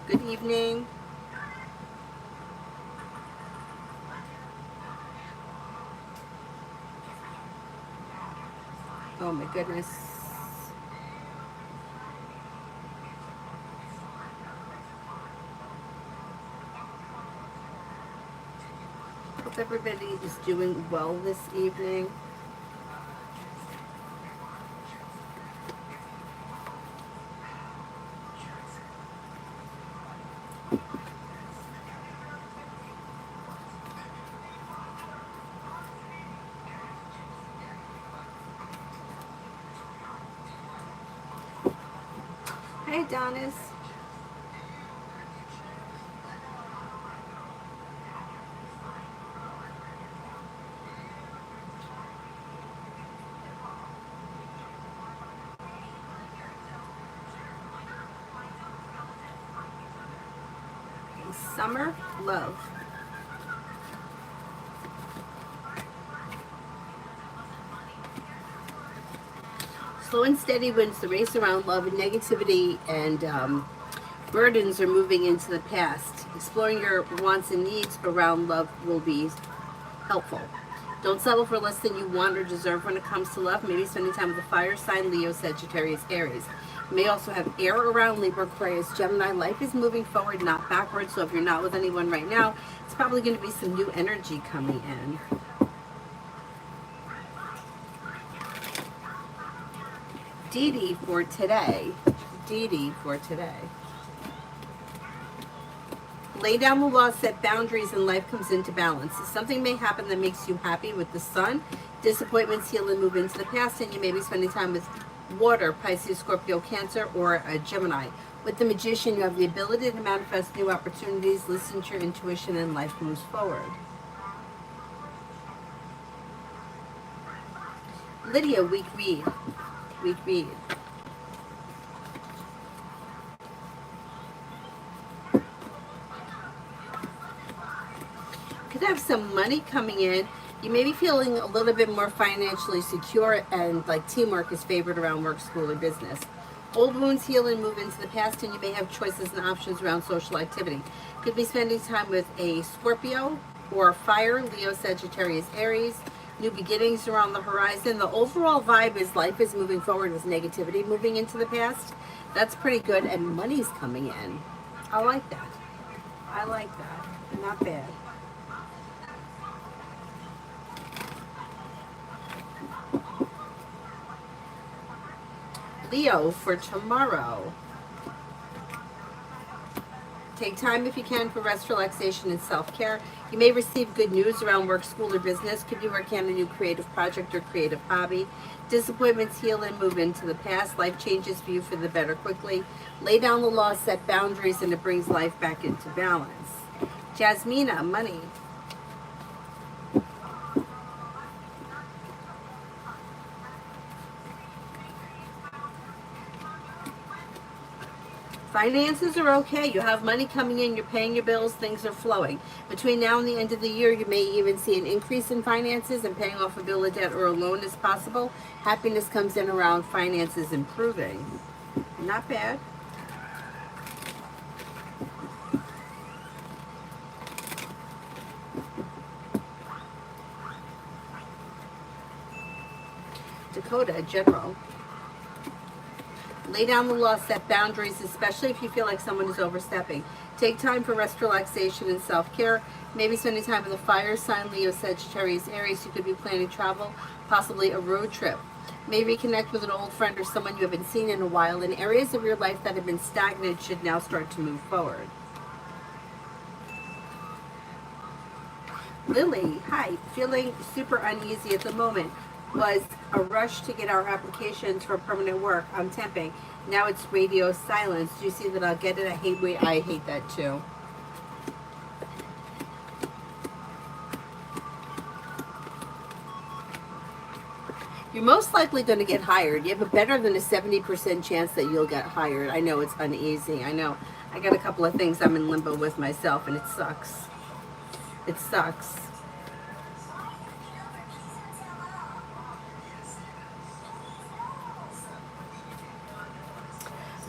Good evening. Oh my goodness. Hope everybody is doing well this evening. Hey, Donis. Summer love. Slow and steady wins the race around love, and negativity and burdens are moving into the past. Exploring your wants and needs around love will be helpful. Don't settle for less than you want or deserve when it comes to love. Maybe spending time with the fire sign, Leo, Sagittarius, Aries. You may also have air around Libra, Aquarius, Gemini. Life is moving forward, not backwards. So if you're not with anyone right now, it's probably going to be some new energy coming in. Dee for today. Dee for today. Lay down the law, set boundaries, and life comes into balance. Something may happen that makes you happy with the sun. Disappointments heal and move into the past, and you may be spending time with water, Pisces, Scorpio, Cancer, or a Gemini. With the Magician, you have the ability to manifest new opportunities, listen to your intuition, and life moves forward. Lydia, week read. Week read. Could have some money coming in. You may be feeling a little bit more financially secure, and like teamwork is favored around work, school, or business. Old wounds heal and move into the past, and you may have choices and options around social activity. Could be spending time with a Scorpio or fire, Leo, Sagittarius, Aries. New beginnings are on the horizon. The overall vibe is life is moving forward with negativity moving into the past. That's pretty good, and money's coming in. I like that. I like that. Not bad. Leo for tomorrow. Take time if you can for rest, relaxation, and self-care. You may receive good news around work, school, or business. Could be working on a new creative project or creative hobby. Disappointments heal and move into the past. Life changes for you for the better quickly. Lay down the law, set boundaries, and it brings life back into balance. Jasmina, money. Finances are okay. You have money coming in, you're paying your bills, things are flowing. Between now and the end of the year, you may even see an increase in finances, and paying off a bill of debt or a loan is possible. Happiness comes in around finances improving. Not bad. Dakota, general. Lay down the law, set boundaries, especially if you feel like someone is overstepping. Take time for rest, relaxation, and self-care. Maybe spending time with a fire sign, Leo, Sagittarius, Aries. You could be planning travel, possibly a road trip. May reconnect with an old friend or someone you haven't seen in a while. In areas of your life that have been stagnant should now start to move forward. Lily, hi. Feeling super uneasy at the moment. Was a rush to get our applications for permanent work. I'm temping. Now it's radio silence. Do you see that I'll get it? I hate that too. You're most likely going to get hired. You have a better than a 70% chance that you'll get hired. I know it's uneasy. I know. I got a couple of things I'm in limbo with myself, and it sucks. It sucks.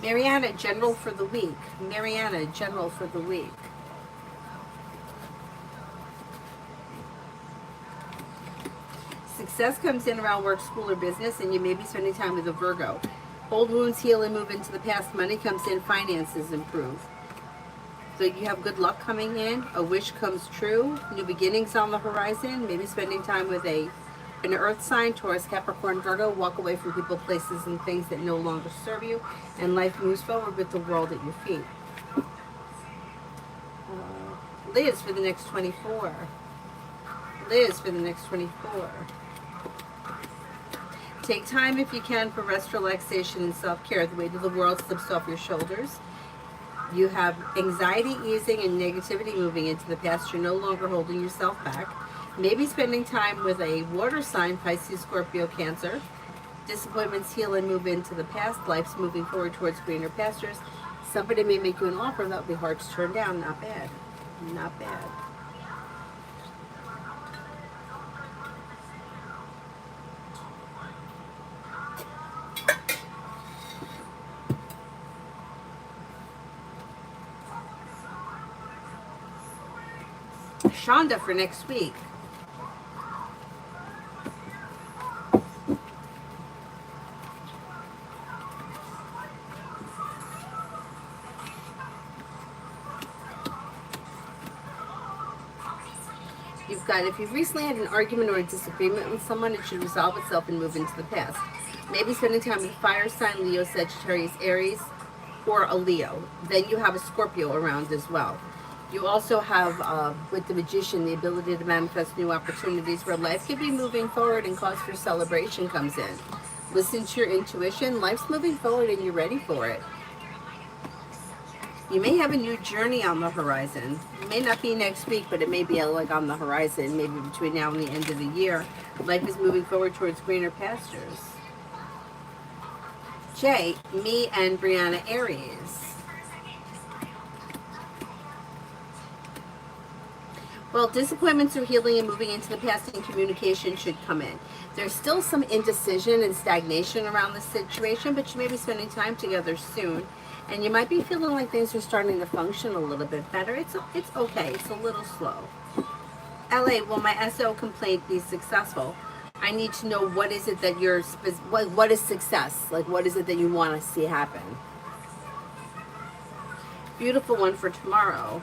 Mariana, general for the week. Mariana, general for the week. Success comes in around work, school, or business, and you may be spending time with a Virgo. Old wounds heal and move into the past. Money comes in, finances improve. So you have good luck coming in. A wish comes true. New beginnings on the horizon. Maybe spending time with an earth sign, Taurus, Capricorn, Virgo. Walk away from people, places, and things that no longer serve you. And life moves forward with the world at your feet. Liz for the next 24. Liz for the next 24. Take time if you can for rest, relaxation, and self-care. The weight of the world slips off your shoulders. You have anxiety easing and negativity moving into the past. You're no longer holding yourself back. Maybe spending time with a water sign, Pisces, Scorpio, Cancer. Disappointments heal and move into the past. Life's moving forward towards greener pastures. Somebody may make you an offer that will be hard to turn down. Not bad. Not bad. Shonda for next week. You've got, if you've recently had an argument or a disagreement with someone, it should resolve itself and move into the past. Maybe spending time with fire sign, Leo, Sagittarius, Aries, or a Leo. Then you have a Scorpio around as well. You also have, with the Magician, the ability to manifest new opportunities where life could be moving forward and cause for celebration comes in. Listen to your intuition. Life's moving forward and you're ready for it. You may have a new journey on the horizon. It may not be next week, but it may be like on the horizon, maybe between now and the end of the year. Life is moving forward towards greener pastures. Jay, me and Brianna, Aries. Well, disappointments are healing and moving into the past, and communication should come in. There's still some indecision and stagnation around the situation, but you may be spending time together soon. And you might be feeling like things are starting to function a little bit better. It's okay. It's a little slow. LA, will my SO complaint be successful? I need to know what is it that you're, what is success? Like, what is it that you want to see happen? Beautiful one for tomorrow.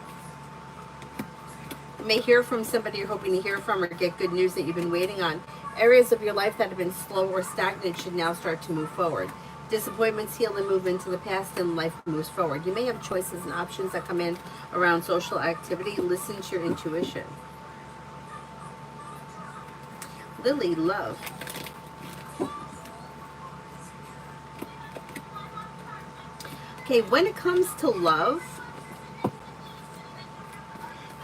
You may hear from somebody you're hoping to hear from or get good news that you've been waiting on. Areas of your life that have been slow or stagnant should now start to move forward. Disappointments heal and move into the past and life moves forward. You may have choices and options that come in around social activity. Listen to your intuition. Lily, love. Okay, when it comes to love,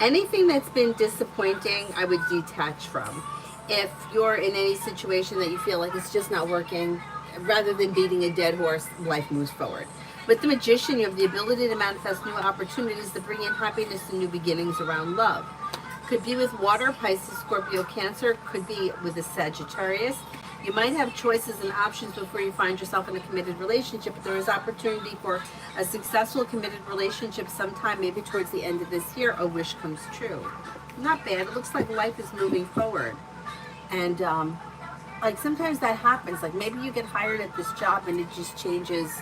anything that's been disappointing, I would detach from. If you're in any situation that you feel like it's just not working, rather than beating a dead horse, life moves forward. With the Magician, you have the ability to manifest new opportunities that bring in happiness and new beginnings around love. Could be with water, Pisces, Scorpio, Cancer. Could be with a Sagittarius. You might have choices and options before you find yourself in a committed relationship, but there is opportunity for a successful committed relationship sometime, maybe towards the end of this year. A wish comes true. Not bad. It looks like life is moving forward. And like sometimes that happens. Like maybe you get hired at this job and it just changes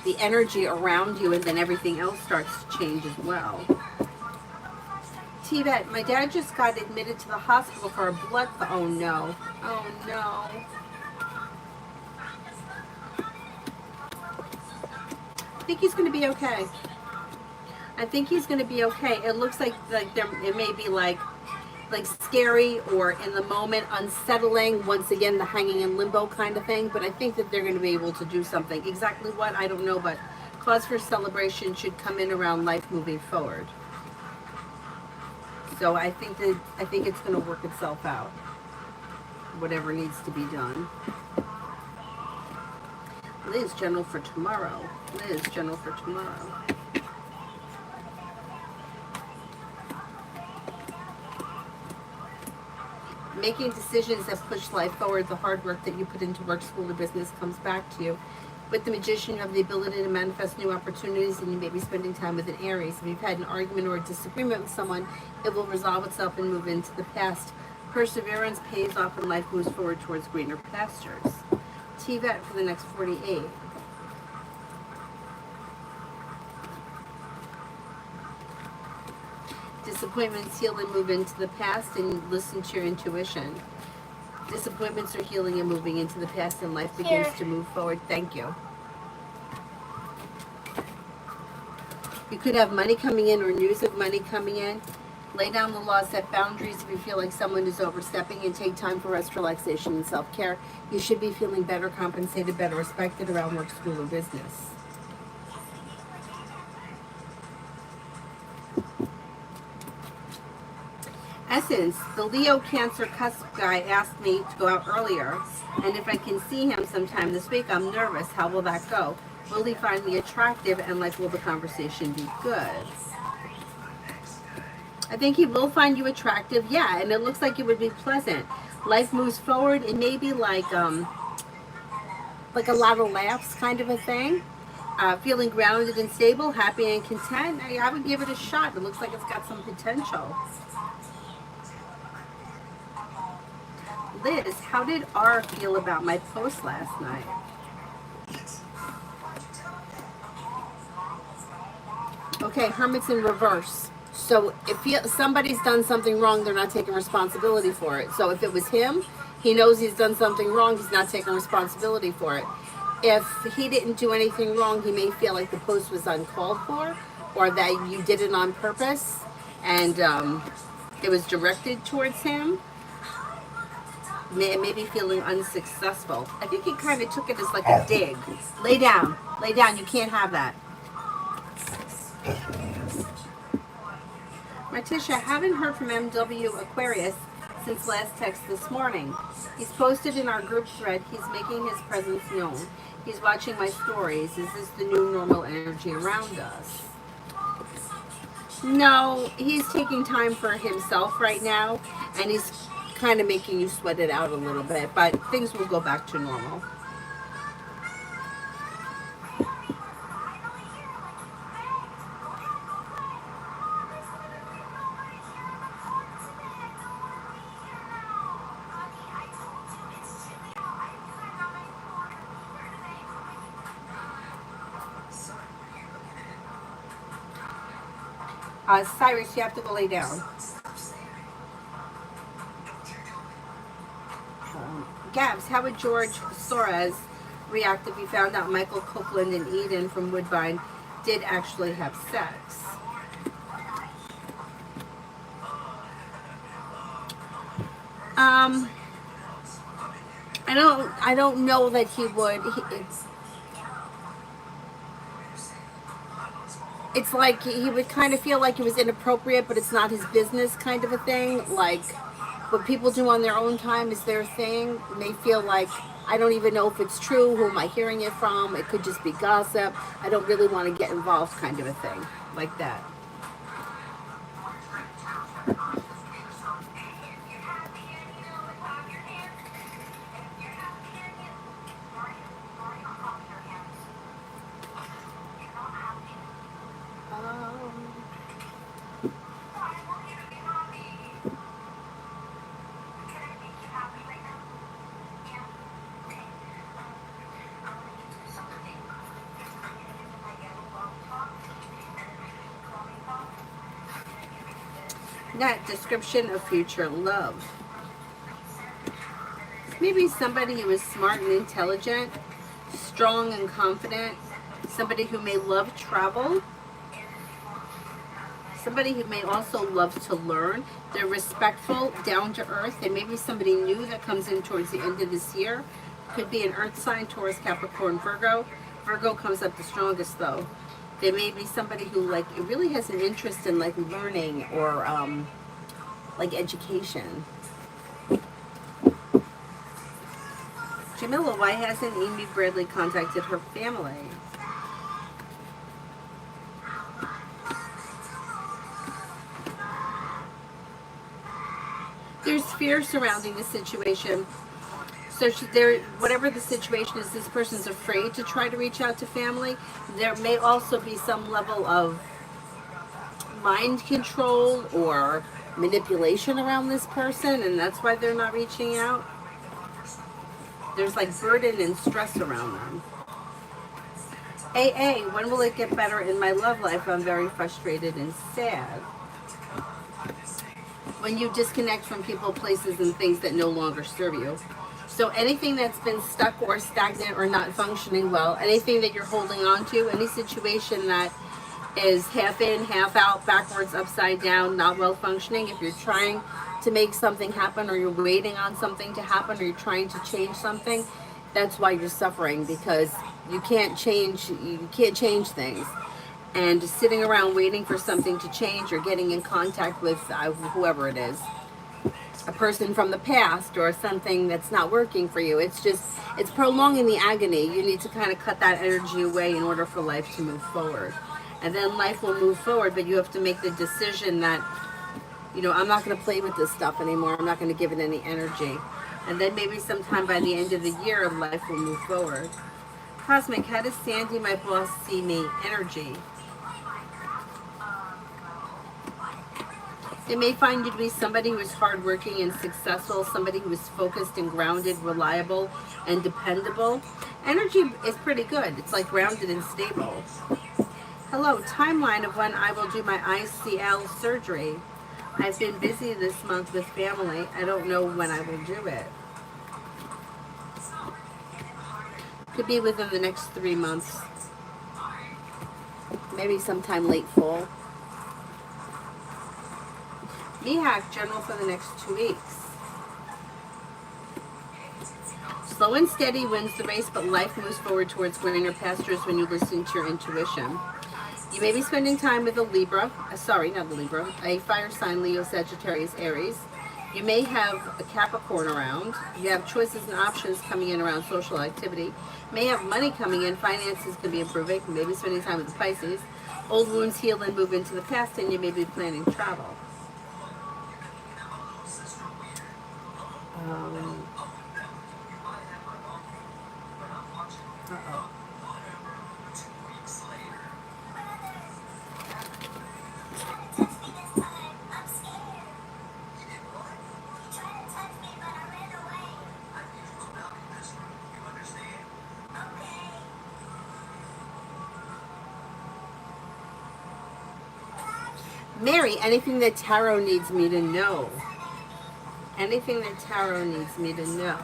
the energy around you, and then everything else starts to change as well. T-Vet, my dad just got admitted to the hospital for a blood. Oh no. Oh no. I think he's going to be okay. I think he's going to be okay. It looks like there, it may be like scary or in the moment unsettling, once again the hanging in limbo kind of thing, but I think that they're going to be able to do something. Exactly what, I don't know, but cause for celebration should come in around life moving forward. So I think it's going to work itself out, whatever needs to be done. Liz, general for tomorrow. Liz, general for tomorrow. Making decisions that push life forward. The hard work that you put into work, school, or business comes back to you. With the Magician, you have the ability to manifest new opportunities, and you may be spending time with an Aries. If you've had an argument or a disagreement with someone, it will resolve itself and move into the past. Perseverance pays off, and life moves forward towards greener pastures. TVET for the next 48. Disappointments heal and move into the past, and listen to your intuition. Disappointments are healing and moving into the past, and life begins to move forward. Thank you. You could have money coming in or news of money coming in. Lay down the law, set boundaries if you feel like someone is overstepping, and take time for rest, relaxation, and self-care. You should be feeling better compensated, better respected around work, school, or business. Essence, the Leo Cancer cusp guy asked me to go out earlier, and if I can see him sometime this week. I'm nervous. How will that go? Will he find me attractive, and like, will the conversation be good? I think he will find you attractive, yeah, and it looks like it would be pleasant. Life moves forward. It may be like a lot of laughs kind of a thing. Feeling grounded and stable, happy and content. I would give it a shot. It looks like it's got some potential. Liz, how did R feel about my post last night? Okay, Hermit's in reverse. So if somebody's done something wrong, they're not taking responsibility for it. So if it was him, he knows he's done something wrong. He's not taking responsibility for it. If he didn't do anything wrong, he may feel like the post was uncalled for, or that you did it on purpose, and it was directed towards him. Maybe feeling unsuccessful. I think he kind of took it as like a dig. Lay down. Lay down. You can't have that. Martisha, haven't heard from MW Aquarius since last text this morning. He's posted in our group thread. He's making his presence known. He's watching my stories. Is this the new normal energy around us? No, he's taking time for himself right now, and he's kind of making you sweat it out a little bit, but things will go back to normal. Cyrus, you have to go lay down. Gabs, how would George Soros react if he found out Michael Copeland and Eden from Woodbine did actually have sex? I don't know that he would. It's like he would kind of feel like it was inappropriate, but it's not his business kind of a thing. Like, what people do on their own time is their thing. And they feel like, I don't even know if it's true. Who am I hearing it from? It could just be gossip. I don't really want to get involved kind of a thing. Like that. That description of future love. Maybe somebody who is smart and intelligent, strong and confident, somebody who may love travel, somebody who may also love to learn. They're respectful, down to earth, and maybe somebody new that comes in towards the end of this year. Could be an earth sign, Taurus, Capricorn, Virgo. Virgo comes up the strongest though. There may be somebody who like really has an interest in like learning or like education. Jamila, why hasn't Amy Bradley contacted her family? There's fear surrounding the situation. So there, whatever the situation is, this person's afraid to try to reach out to family. There may also be some level of mind control or manipulation around this person, and that's why they're not reaching out. There's like burden and stress around them. AA, when will it get better in my love life? I'm very frustrated and sad. When you disconnect from people, places, and things that no longer serve you. So anything that's been stuck or stagnant or not functioning well, anything that you're holding on to, any situation that is half in, half out, backwards, upside down, not well functioning, if you're trying to make something happen or you're waiting on something to happen or you're trying to change something, that's why you're suffering, because you can't change things. And just sitting around waiting for something to change or getting in contact with whoever it is, a person from the past or something that's not working for you, it's prolonging the agony. You need to kind of cut that energy away in order for life to move forward. And then life will move forward, but you have to make the decision that, I'm not going to play with this stuff anymore. I'm not going to give it any energy. And then maybe sometime by the end of the year, life will move forward. Cosmic, how does Sandy, my boss, see me? Energy. They may find you to be somebody who is hardworking and successful, somebody who is focused and grounded, reliable and dependable. Energy is pretty good. It's like grounded and stable. Hello, timeline of when I will do my ICL surgery. I've been busy this month with family. I don't know when I will do it. Could be within the next 3 months. Maybe sometime late fall. Mihak, general for the next 2 weeks. Slow and steady wins the race, but life moves forward towards greener pastures when you listen to your intuition. You may be spending time with a Libra, a fire sign, Leo, Sagittarius, Aries. You may have a Capricorn around. You have choices and options coming in around social activity. You may have money coming in, finances could be improving. You may be spending time with the Pisces. Old wounds heal and move into the past, and you may be planning travel. Uh-oh. Mary, anything that tarot needs me to know. Anything that tarot needs me to know.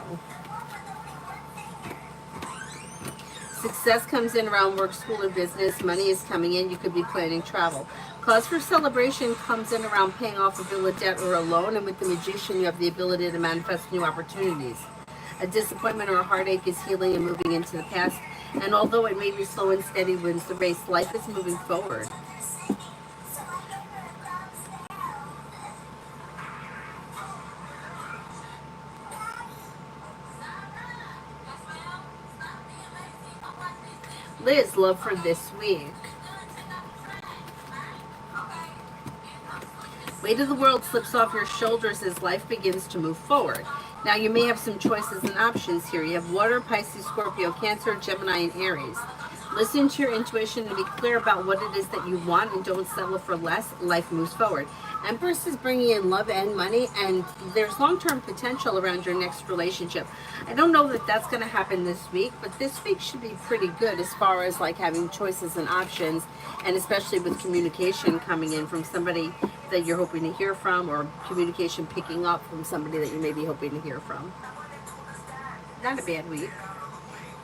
Success comes in around work, school, or business. Money is coming in. You could be planning travel. Cause for celebration comes in around paying off a bill of debt or a loan. And with the Magician, you have the ability to manifest new opportunities. A disappointment or a heartache is healing and moving into the past. And although it may be slow and steady wins the race, life is moving forward. Liz, love for this week. Weight of the world slips off your shoulders as life begins to move forward. Now you may have some choices and options here. You have water, Pisces, Scorpio, Cancer, Gemini, and Aries. Listen to your intuition and be clear about what it is that you want and don't settle for less. Life moves forward. Empress is bringing in love and money, and there's long-term potential around your next relationship. I don't know that that's going to happen this week, but this week should be pretty good as far as like having choices and options, and especially with communication coming in from somebody that you're hoping to hear from, or communication picking up from somebody that you may be hoping to hear from. Not a bad week.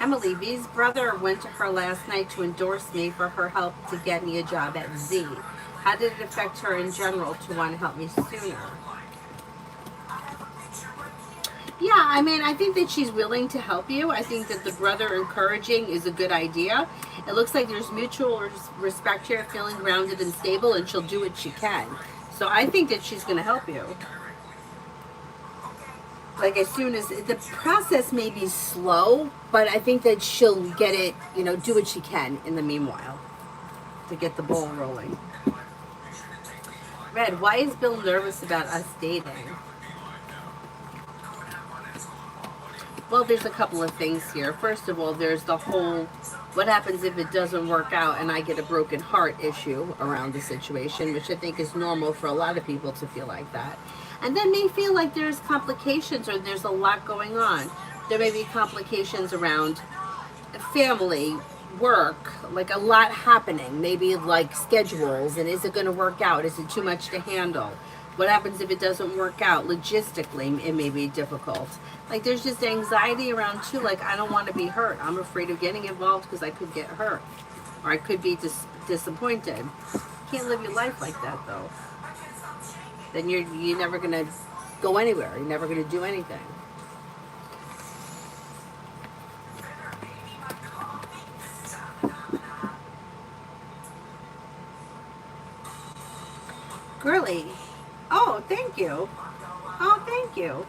Emily, V's brother went to her last night to endorse me for her help to get me a job at Z. How did it affect her in general to want to help me sooner? Yeah, I mean, I think that she's willing to help you. I think that the brother encouraging is a good idea. It looks like there's mutual respect here, feeling grounded and stable, and she'll do what she can. So I think that she's going to help you. Like, as soon as the process may be slow, but I think that she'll get it, do what she can in the meanwhile to get the ball rolling. Red, why is Bill nervous about us dating? Well, there's a couple of things here. First of all, there's the whole what happens if it doesn't work out and I get a broken heart issue around the situation, which I think is normal for a lot of people to feel like that. And then may feel like there's complications or there's a lot going on. There may be complications around family, work, like a lot happening, maybe like schedules, and is it going to work out? Is it too much to handle? What happens if it doesn't work out? Logistically, it may be difficult. Like there's just anxiety around too, like I don't want to be hurt. I'm afraid of getting involved because I could get hurt or I could be disappointed. You can't live your life like that though. Then you're never going to go anywhere. You're never going to do anything. Girly. Oh, thank you. Oh, thank you.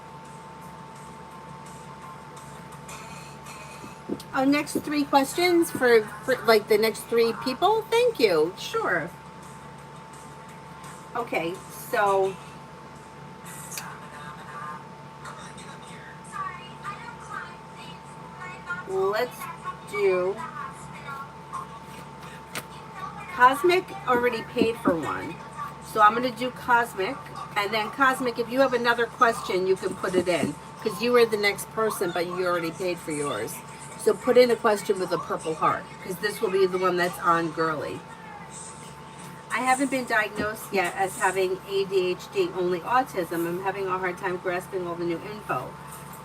Oh, next three questions for like the next three people? Thank you. Sure. Okay, so let's do Cosmic already paid for one. So I'm going to do Cosmic. And then Cosmic, if you have another question, you can put it in. Because you were the next person, but you already paid for yours. So put in a question with a purple heart. Because this will be the one that's on Girly. I haven't been diagnosed yet as having ADHD, only autism. I'm having a hard time grasping all the new info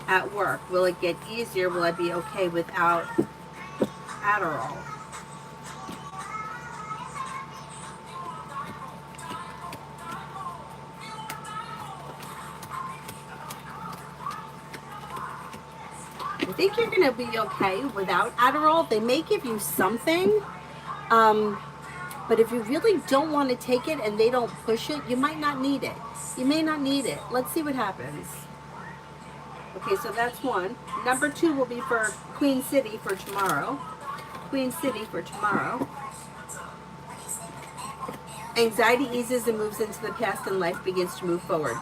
at work. Will it get easier? Will I be okay without Adderall? I think you're going to be okay without Adderall. They may give you something, but if you really don't want to take it and they don't push it, you might not need it. You may not need it. Let's see what happens. Okay, so that's one. Number two will be for Queen City for tomorrow. Queen City for tomorrow. Anxiety eases and moves into the past and life begins to move forward.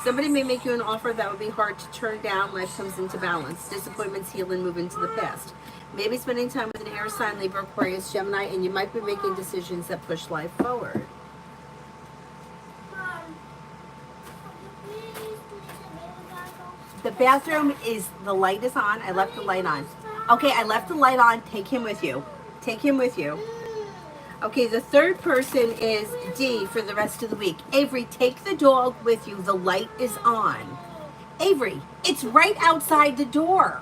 Somebody may make you an offer that would be hard to turn down. Life comes into balance. Disappointments heal and move into the past. Maybe spending time with an air sign, Libra, Aquarius, Gemini, and you might be making decisions that push life forward. The bathroom is, the light is on. I left the light on. Okay, I left the light on. Take him with you. Take him with you. Okay, the third person is D for the rest of the week. Avery, take the dog with you. The light is on. Avery, it's right outside the door.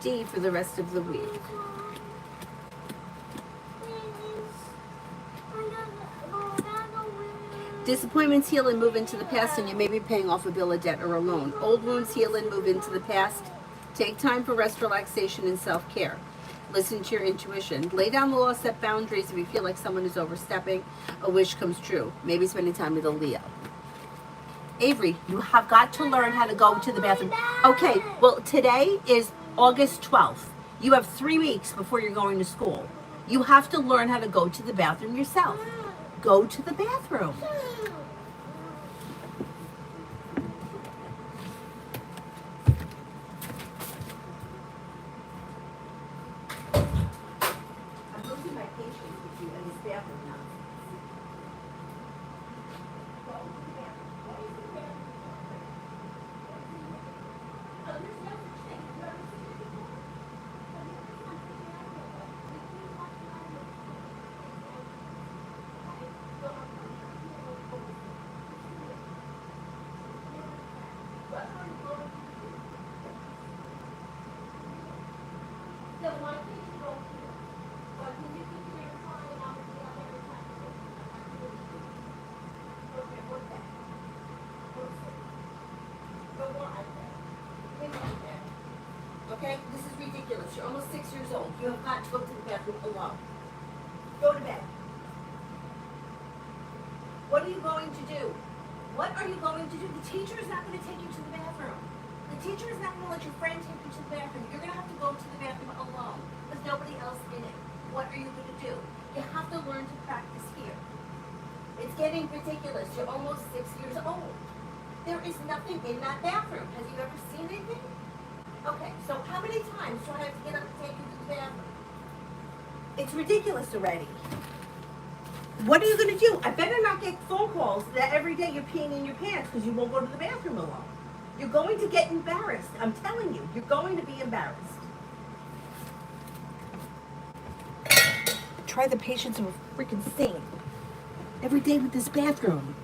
D for the rest of the week. Disappointments heal and move into the past, and you may be paying off a bill, a debt, or a loan. Old wounds heal and move into the past. Take time for rest, relaxation, and self-care. Listen to your intuition. Lay down the law, set boundaries if you feel like someone is overstepping. A wish comes true. Maybe spending time with a Leo. Avery, you have got to learn how to go to the bathroom. Okay, well, today is August 12th. You have 3 weeks before you're going to school. You have to learn how to go to the bathroom yourself. Go to the bathroom. I'm losing my patience with you in this bathroom now. Go to the bathroom. Go to the bathroom. Oh, there's no such thing. Have you ever seen it before? Have you ever seen it before? Okay, this is ridiculous. You're almost 6 years old. You have got to go to the bathroom alone. Go to bed. What are you going to do? What are you going to do? The teacher is not going to take you to the bathroom. The teacher is not going to let your friend take you to the bathroom. You're going to have to go to the bathroom alone with nobody else in it. What are you going to do? You have to learn to practice here. It's getting ridiculous. You're almost 6 years old. There is nothing in that bathroom. Have you ever seen anything? Okay, so how many times do I have to get up and take you to the bathroom? It's ridiculous already. What are you going to do? I better not get phone calls that every day you're peeing in your pants because you won't go to the bathroom alone. You're going to get embarrassed. I'm telling you, you're going to be embarrassed. Try the patience of a freaking saint. Every day with this bathroom.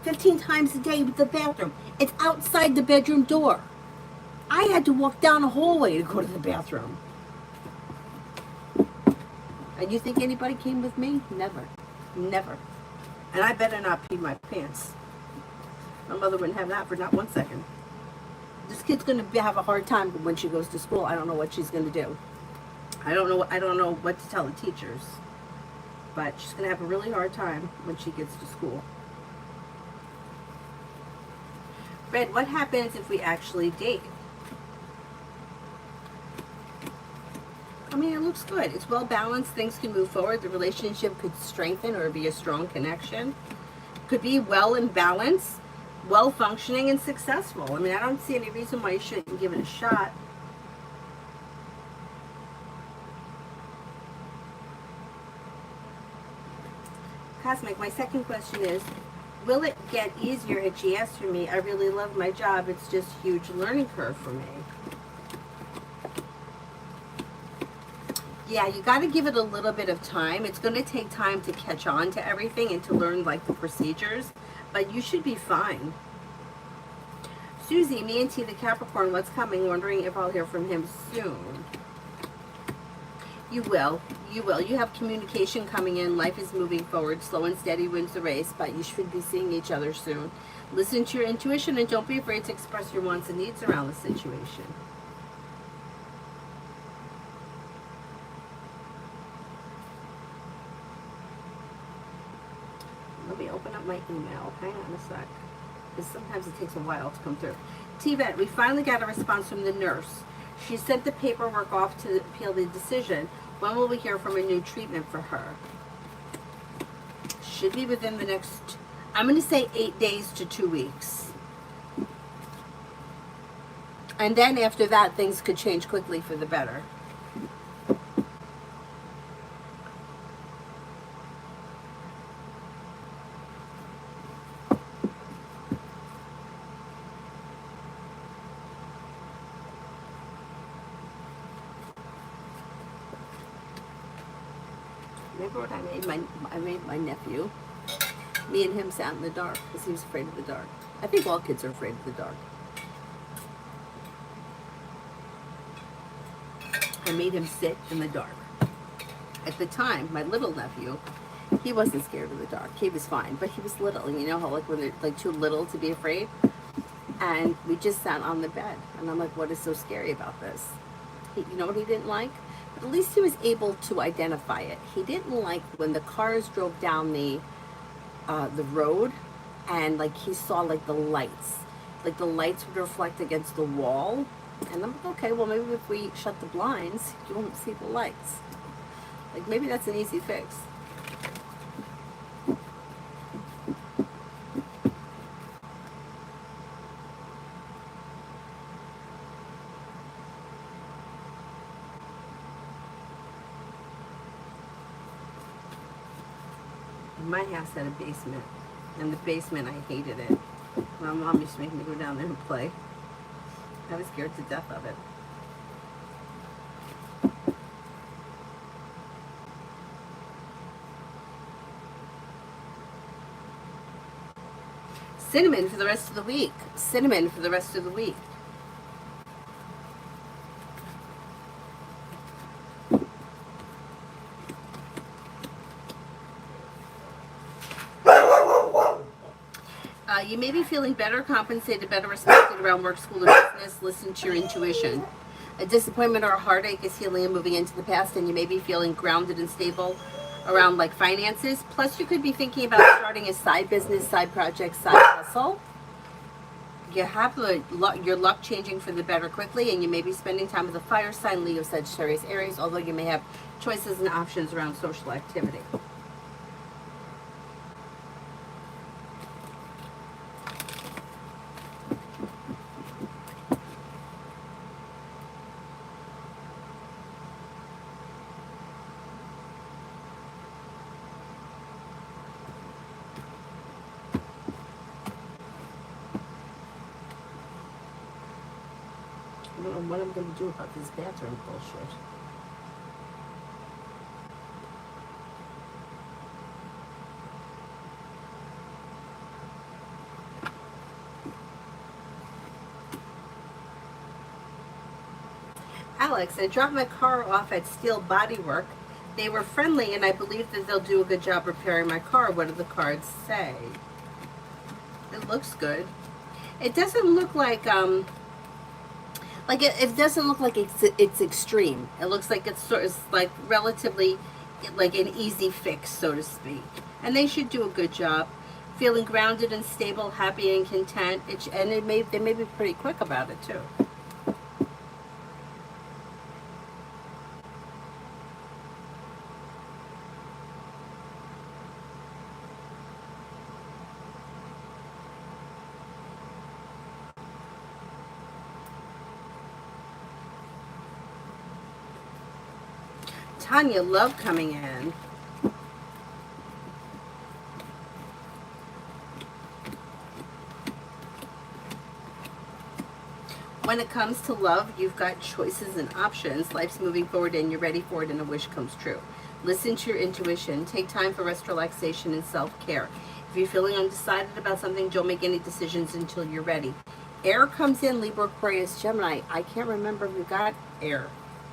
15 times a day with the bathroom. It's outside the bedroom door. I had to walk down a hallway to go to the bathroom. And you think anybody came with me? Never. Never. And I better not pee my pants. My mother wouldn't have that for not 1 second. This kid's going to have a hard time when she goes to school. I don't know what she's going to do. I don't know what to tell the teachers. But she's going to have a really hard time when she gets to school. Red, what happens if we actually date? I mean, it looks good. It's well balanced. Things can move forward. The relationship could strengthen or be a strong connection. Could be well in balance, well functioning, and successful. I mean, I don't see any reason why you shouldn't give it a shot. Cosmic, my second question is, will it get easier at GS for me? I really love my job. It's just a huge learning curve for me. Yeah, you got to give it a little bit of time. It's going to take time to catch on to everything and to learn like the procedures, but you should be fine. Susie, me and T the Capricorn, what's coming? Wondering if I'll hear from him soon. You will. You will. You have communication coming in. Life is moving forward. Slow and steady wins the race, but you should be seeing each other soon. Listen to your intuition and don't be afraid to express your wants and needs around the situation. Let me open up my email. Hang on a sec. Because sometimes it takes a while to come through. T-Vet, we finally got a response from the nurse. She sent the paperwork off to appeal the decision. When will we hear from a new treatment for her? Should be within the next, I'm going to say 8 days to 2 weeks. And then after that, things could change quickly for the better. Remember what I made my nephew? Me and him sat in the dark because he was afraid of the dark. I think all kids are afraid of the dark. I made him sit in the dark. At the time, my little nephew, he wasn't scared of the dark. He was fine, but he was little. You know how like when they're like too little to be afraid? And we just sat on the bed. And I'm like, what is so scary about this? You know what he didn't like? But at least he was able to identify it. He didn't like when the cars drove down the road and like he saw like the lights would reflect against the wall. And I'm like, okay, well maybe if we shut the blinds, you won't see the lights. Like maybe that's an easy fix. My house had a basement, and the basement, I hated it. My mom used to make me go down there and play. I was scared to death of it. Cinnamon for the rest of the week. Cinnamon for the rest of the week. You may be feeling better, compensated, better respected around work, school, and business. Listen to your intuition. A disappointment or a heartache is healing and moving into the past, and you may be feeling grounded and stable around like finances. Plus, you could be thinking about starting a side business, side project, side hustle. You have your luck changing for the better quickly, and you may be spending time with a fire sign, Leo, Sagittarius, Aries, although you may have choices and options around social activity. I don't know what I'm going to do about this bathroom bullshit. Alex, I dropped my car off at Steel Body Work. They were friendly, and I believe that they'll do a good job repairing my car. What do the cards say? It looks good. It doesn't look like it doesn't look like it's extreme. It looks like it's sort of like relatively like an easy fix, so to speak. And they should do a good job. Feeling grounded and stable, happy and content. They may be pretty quick about it too. Tanya, love coming in. When it comes to love, you've got choices and options. Life's moving forward and you're ready for it, and a wish comes true. Listen to your intuition. Take time for rest, relaxation, and self-care. If you're feeling undecided about something, don't make any decisions until you're ready. Air comes in, Libra, Aquarius, Gemini. I can't remember if you got air.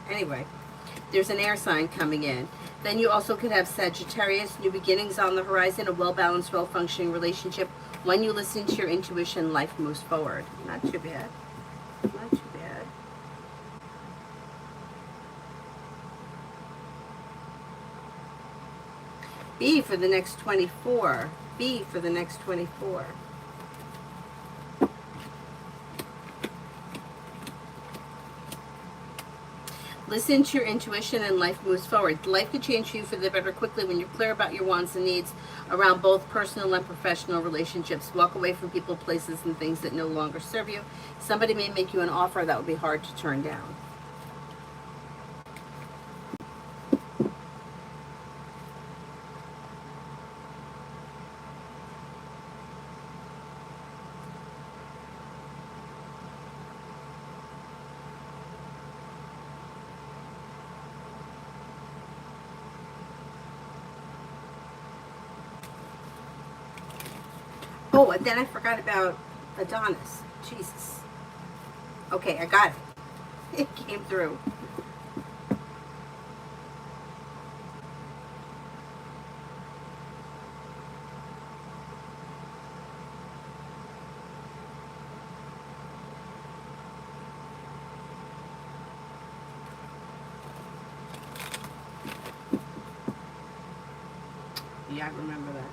Anyway, there's an air sign coming in. Then you also could have Sagittarius, new beginnings on the horizon, a well-balanced, well-functioning relationship. When you listen to your intuition, life moves forward. Not too bad. Not too bad. B for the next 24. B for the next 24. Listen to your intuition and life moves forward. Life could change for you for the better quickly when you're clear about your wants and needs around both personal and professional relationships. Walk away from people, places, and things that no longer serve you. Somebody may make you an offer that would be hard to turn down. Oh, and then I forgot about Adonis. Jesus. Okay, I got it. It came through. Yeah, I remember that.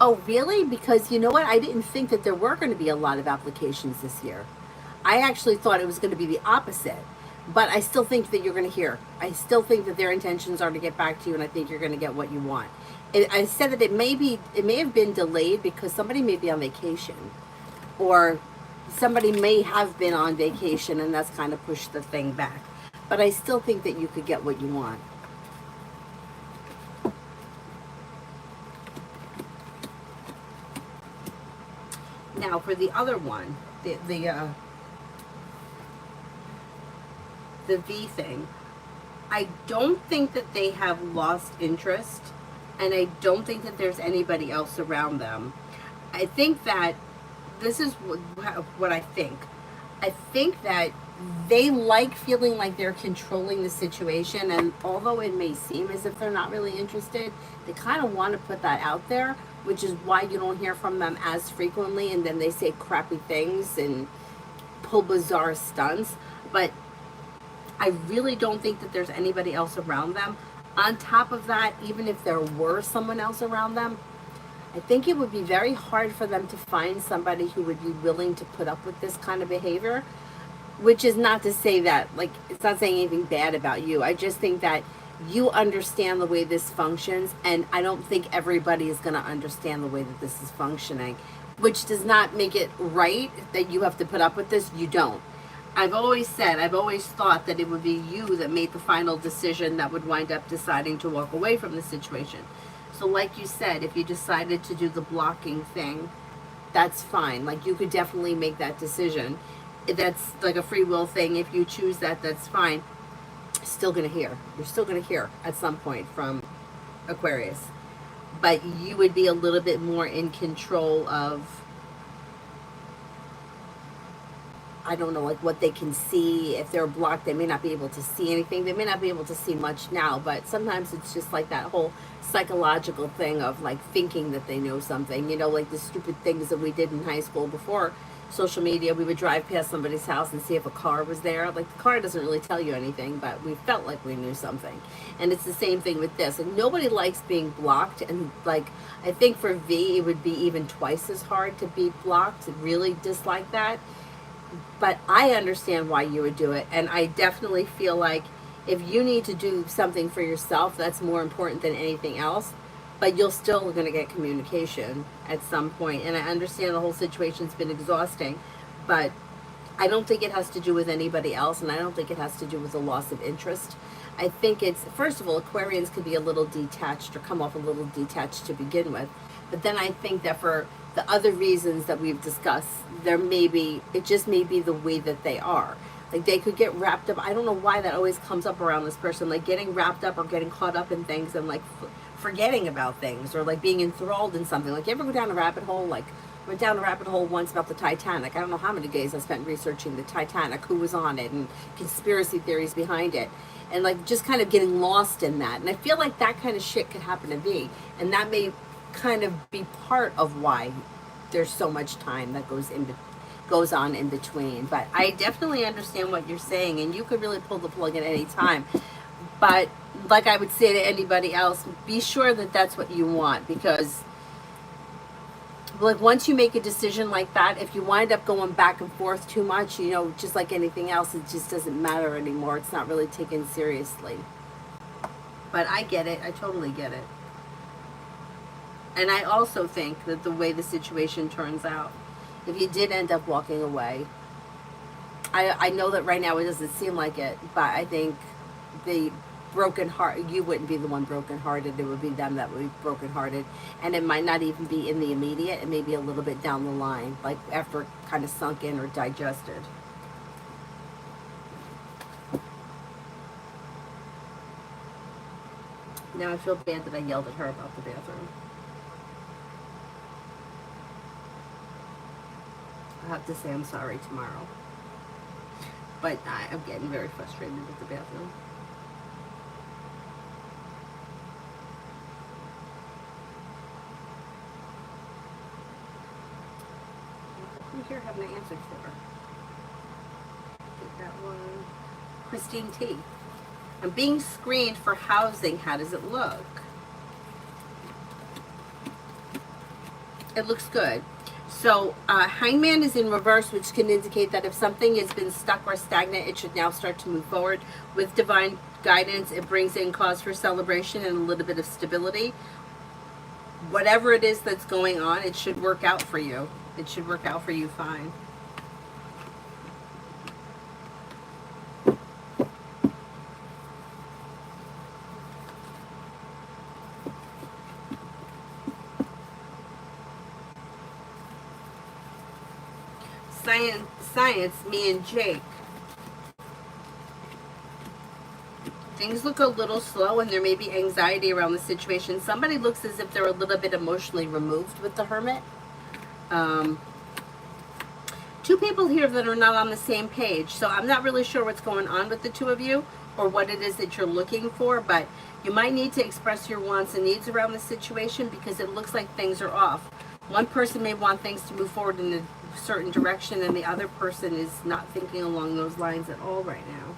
Oh, really? Because you know what? I didn't think that there were going to be a lot of applications this year. I actually thought it was going to be the opposite. But I still think that you're going to hear. I still think that their intentions are to get back to you, and I think you're going to get what you want. I said that it may have been delayed because somebody may be on vacation, or somebody may have been on vacation, and that's kind of pushed the thing back. But I still think that you could get what you want. Now for the other one, the V thing, I don't think that they have lost interest, and I don't think that there's anybody else around them. I think that this is what I think. I think that they like feeling like they're controlling the situation, and although it may seem as if they're not really interested, they kind of want to put that out there, which is why you don't hear from them as frequently, and then they say crappy things and pull bizarre stunts. But I really don't think that there's anybody else around them. On top of that, even if there were someone else around them, I think it would be very hard for them to find somebody who would be willing to put up with this kind of behavior, which is not to say that, like, it's not saying anything bad about you. I just think that you understand the way this functions, and I don't think everybody is going to understand the way that this is functioning, which does not make it right that you have to put up with this. You don't. I've always thought that it would be you that made the final decision that would wind up deciding to walk away from the situation. So, like you said, if you decided to do the blocking thing, that's fine. Like, you could definitely make that decision. That's like a free will thing. If you choose that, that's fine. Still gonna hear. You're still gonna hear at some point from Aquarius, but you would be a little bit more in control of, I don't know, like what they can see. If they're blocked, they may not be able to see anything. They may not be able to see much now, but sometimes it's just like that whole psychological thing of like thinking that they know something, you know, like the stupid things that we did in high school before social media. We would drive past somebody's house and see if a car was there. Like, the car doesn't really tell you anything, but we felt like we knew something. And it's the same thing with this. And nobody likes being blocked. And like, I think for V, it would be even twice as hard to be blocked, to really dislike that. But I understand why you would do it. And I definitely feel like if you need to do something for yourself, that's more important than anything else. But you're still going to get communication at some point. And I understand the whole situation's been exhausting, but I don't think it has to do with anybody else, and I don't think it has to do with a loss of interest. I think it's, first of all, Aquarians could be a little detached or come off a little detached to begin with. But then I think that for the other reasons that we've discussed, it just may be the way that they are. Like, they could get wrapped up. I don't know why that always comes up around this person, like getting wrapped up or getting caught up in things and like forgetting about things, or like being enthralled in something. Like, you ever go down a rabbit hole? Like, went down a rabbit hole once about the Titanic. I don't know how many days I spent researching the Titanic, who was on it, and conspiracy theories behind it, and like just kind of getting lost in that. And I feel like that kind of shit could happen to me, and that may kind of be part of why there's so much time that goes on in between. But I definitely understand what you're saying, and you could really pull the plug at any time. But like I would say to anybody else, be sure that that's what you want, because like, once you make a decision like that, if you wind up going back and forth too much, you know, just like anything else, it just doesn't matter anymore. It's not really taken seriously. But I get it. I totally get it. And I also think that the way the situation turns out, if you did end up walking away, I know that right now it doesn't seem like it, but I think the broken heart, you wouldn't be the one broken hearted, it would be them that would be broken hearted. And it might not even be in the immediate, it may be a little bit down the line, like after it kind of sunk in or digested. Now I feel bad that I yelled at her about the bathroom. I'll have to say I'm sorry tomorrow. But I'm getting very frustrated with the bathroom. I'm here having an answer for her. Take that one. Christine T. I'm being screened for housing. How does it look? It looks good. So Hangman is in reverse, which can indicate that if something has been stuck or stagnant, it should now start to move forward. With divine guidance, it brings in cause for celebration and a little bit of stability. Whatever it is that's going on, it should work out for you. It should work out for you fine. Science, me and Jake. Things look a little slow, and there may be anxiety around the situation. Somebody looks as if they're a little bit emotionally removed with the Hermit. Two people here that are not on the same page. So I'm not really sure what's going on with the two of you or what it is that you're looking for, but you might need to express your wants and needs around the situation, because it looks like things are off. One person may want things to move forward in a certain direction, and the other person is not thinking along those lines at all right now.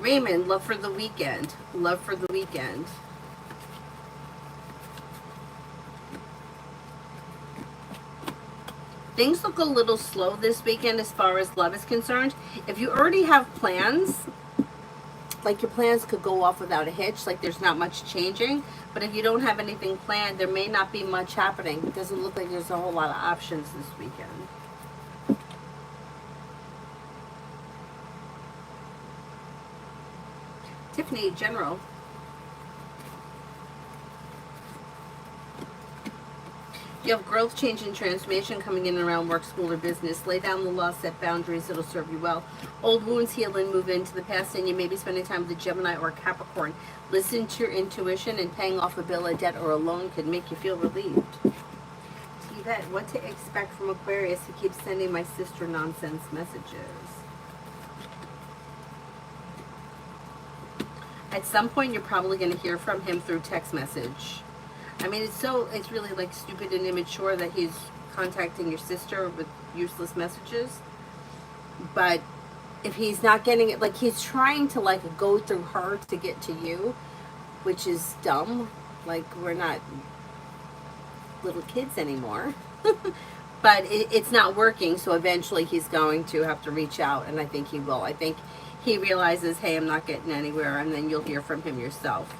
Raymond, love for the weekend. Love for the weekend. Things look a little slow this weekend as far as love is concerned. If you already have plans, like your plans could go off without a hitch, like there's not much changing. But if you don't have anything planned, there may not be much happening. It doesn't look like there's a whole lot of options this weekend. Tiffany, general. You have growth, change, and transformation coming in around work, school, or business. Lay down the law, set boundaries, it'll serve you well. Old wounds heal and move into the past, and you may be spending time with a Gemini or a Capricorn. Listen to your intuition, and paying off a bill, a debt, or a loan could make you feel relieved. Yvette, what to expect from Aquarius? He keeps sending my sister nonsense messages. At some point, you're probably going to hear from him through text message. I mean, it's really like stupid and immature that he's contacting your sister with useless messages. But if he's not getting it, like he's trying to like go through her to get to you, which is dumb. Like we're not little kids anymore. But it's not working, so eventually he's going to have to reach out, and I think he will. I think he realizes, hey, I'm not getting anywhere, and then you'll hear from him yourself,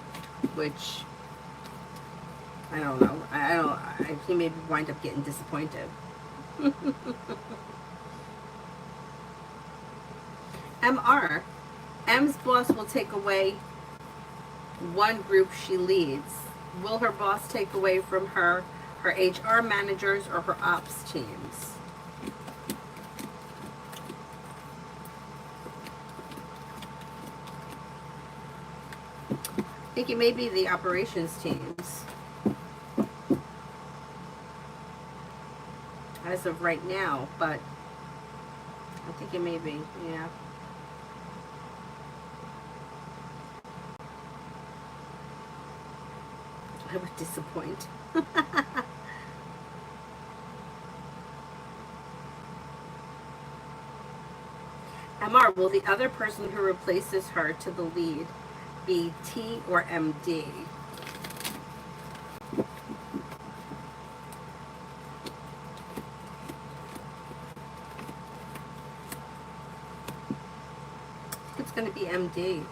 which... I don't know. He may wind up getting disappointed. MR. M's boss will take away one group she leads. Will her boss take away from her HR managers or her ops teams? I think it may be the operations teams. As of right now, but I think it may be, yeah. I would disappoint. MR, will the other person who replaces her to the lead be T or MD? It's going to be MD.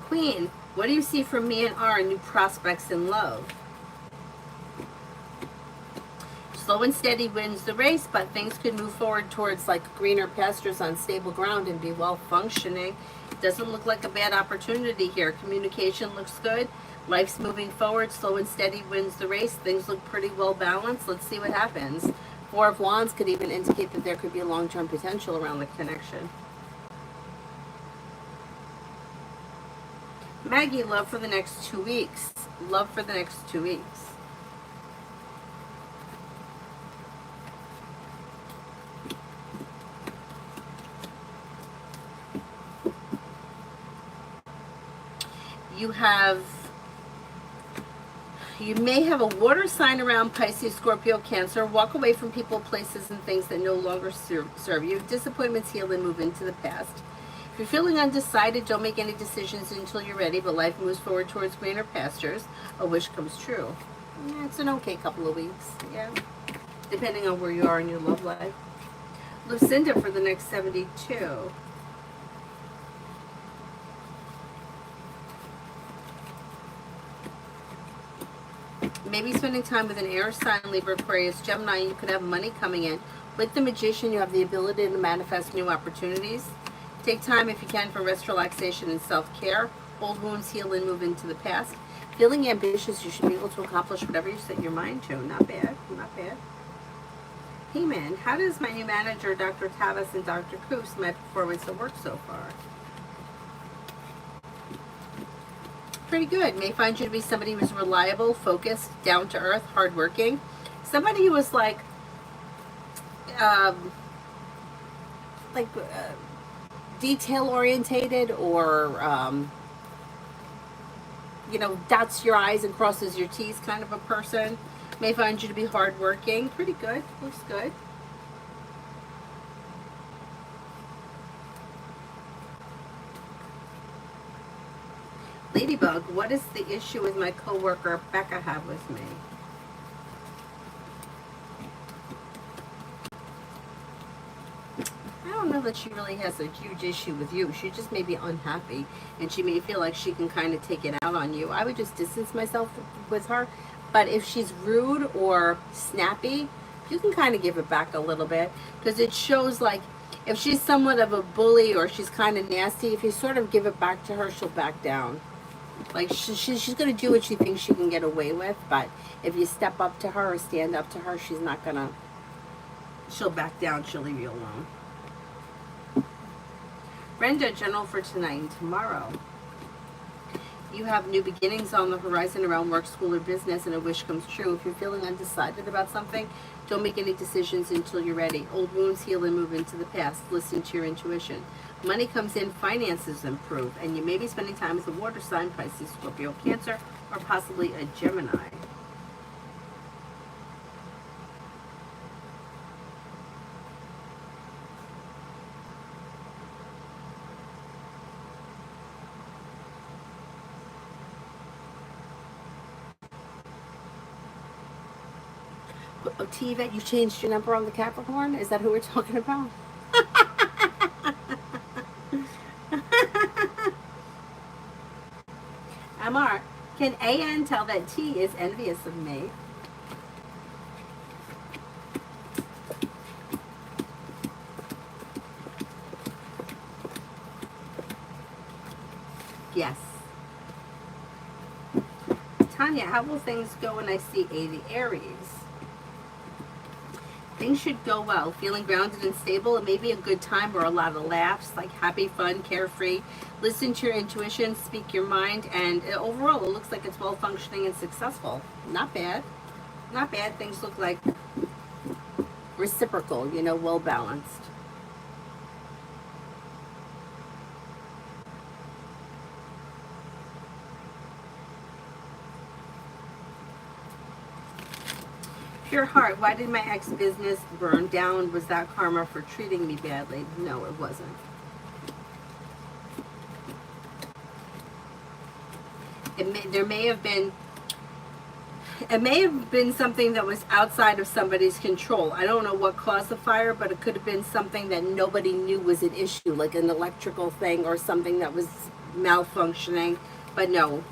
Queen, what do you see from me and R, new prospects in love? Slow and steady wins the race, but things could move forward towards like greener pastures on stable ground and be well functioning. Doesn't look like a bad opportunity here. Communication looks good. Life's moving forward. Slow and steady wins the race. Things look pretty well balanced. Let's see what happens. Four of Wands could even indicate that there could be a long-term potential around the connection. Maggie, love for the next 2 weeks. Love for the next 2 weeks. You may have a water sign around Pisces, Scorpio, Cancer. Walk away from people, places, and things that no longer serve you. Disappointments heal and move into the past. If you're feeling undecided, don't make any decisions until you're ready, but life moves forward towards greener pastures. A wish comes true. Yeah, it's an okay couple of weeks, yeah, depending on where you are in your love life. Lucinda for the next 72. Maybe spending time with an air sign, Libra, Aquarius, Gemini, you could have money coming in. With the Magician, you have the ability to manifest new opportunities. Take time if you can for rest, relaxation, and self-care. Old wounds heal and move into the past. Feeling ambitious, you should be able to accomplish whatever you set your mind to. Not bad, not bad. Hey man, how does my new manager, Dr. Tavis and Dr. Coos, my performance at work so far? Pretty good. May find you to be somebody who's reliable, focused, down to earth, hardworking. Somebody who was detail orientated, or dots your I's and crosses your T's kind of a person. May find you to be hardworking. Pretty good. Looks good. Doug, what is the issue with my coworker Becca have with me? I don't know that she really has a huge issue with you. She just may be unhappy, and she may feel like she can kind of take it out on you. I would just distance myself with her. But if she's rude or snappy, you can kind of give it back a little bit, because it shows like if she's somewhat of a bully or she's kind of nasty, if you sort of give it back to her, she'll back down. Like she's going to do what she thinks she can get away with, but if you step up to her or stand up to her, she's not going to, she'll back down, she'll leave you alone. Brenda, general for tonight and tomorrow. You have new beginnings on the horizon around work, school, or business, and a wish comes true. If you're feeling undecided about something, don't make any decisions until you're ready. Old wounds heal and move into the past. Listen to your intuition. Money comes in, finances improve, and you may be spending time with a water sign, Pisces, Scorpio, Cancer, or possibly a Gemini. Oh, T-Vet, you changed your number on the Capricorn? Is that who we're talking about? MR, can AN tell that T is envious of me? Yes. Tanya, how will things go when I see A, the Aries? Things should go well. Feeling grounded and stable. It may be a good time or a lot of laughs, like happy, fun, carefree. Listen to your intuition, speak your mind, and overall it looks like it's well functioning and successful. Not bad. Not bad. Things look like reciprocal, you know, well balanced. Pure Heart, why did my ex-business burn down? Was that karma for treating me badly? No, it wasn't. It may have been something that was outside of somebody's control. I don't know what caused the fire, but it could have been something that nobody knew was an issue, like an electrical thing or something that was malfunctioning. But no,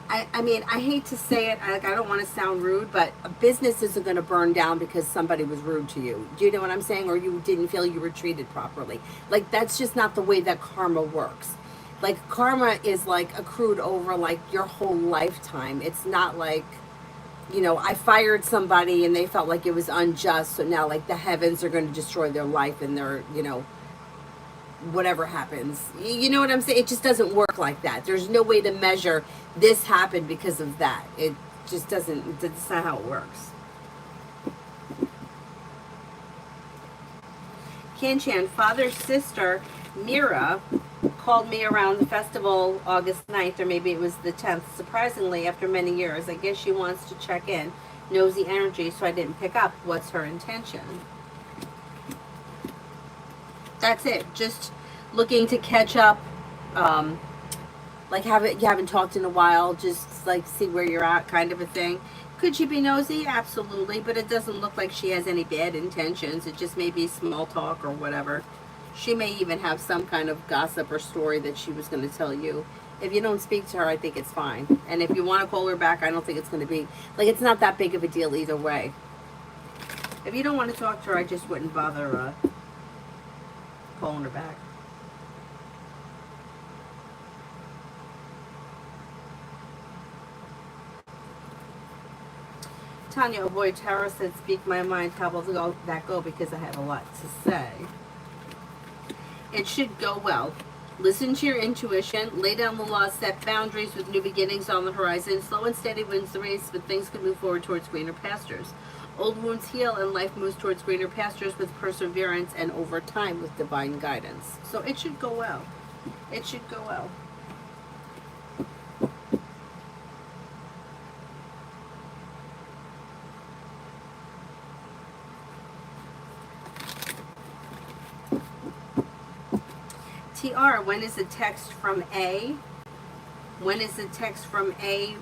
I mean, I hate to say it, I don't want to sound rude, but a business isn't going to burn down because somebody was rude to you. Do you know what I'm saying? Or you didn't feel you were treated properly. Like, that's just not the way that karma works. Like, karma is like accrued over like your whole lifetime. It's not like, you know, I fired somebody and they felt like it was unjust, so now like the heavens are going to destroy their life and their, you know, whatever happens. You know what I'm saying? It just doesn't work like that. There's no way to measure this happened because of that. It just doesn't, that's not how it works. Kanchan, father's sister, Mira, called me around the festival August 9th, or maybe it was the 10th, surprisingly, after many years. I guess she wants to check in. Nosy energy, so I didn't pick up. What's her intention? That's it. Just looking to catch up. Like you haven't talked in a while. Just like see where you're at, kind of a thing. Could she be nosy? Absolutely, but it doesn't look like she has any bad intentions. It just may be small talk or whatever. She may even have some kind of gossip or story that she was going to tell you. If you don't speak to her, I think it's fine. And if you want to call her back, I don't think it's going to be like it's not that big of a deal either way. If you don't want to talk to her, I just wouldn't bother calling her back. Tanya, oh boy, Tara said, speak my mind. How will that go? Because I have a lot to say. It should go well. Listen to your intuition. Lay down the law. Set boundaries with new beginnings on the horizon. Slow and steady wins the race, but things can move forward towards greener pastures. Old wounds heal and life moves towards greener pastures with perseverance and over time with divine guidance. So it should go well. It should go well. TR, when is a text from A? When is the text from A?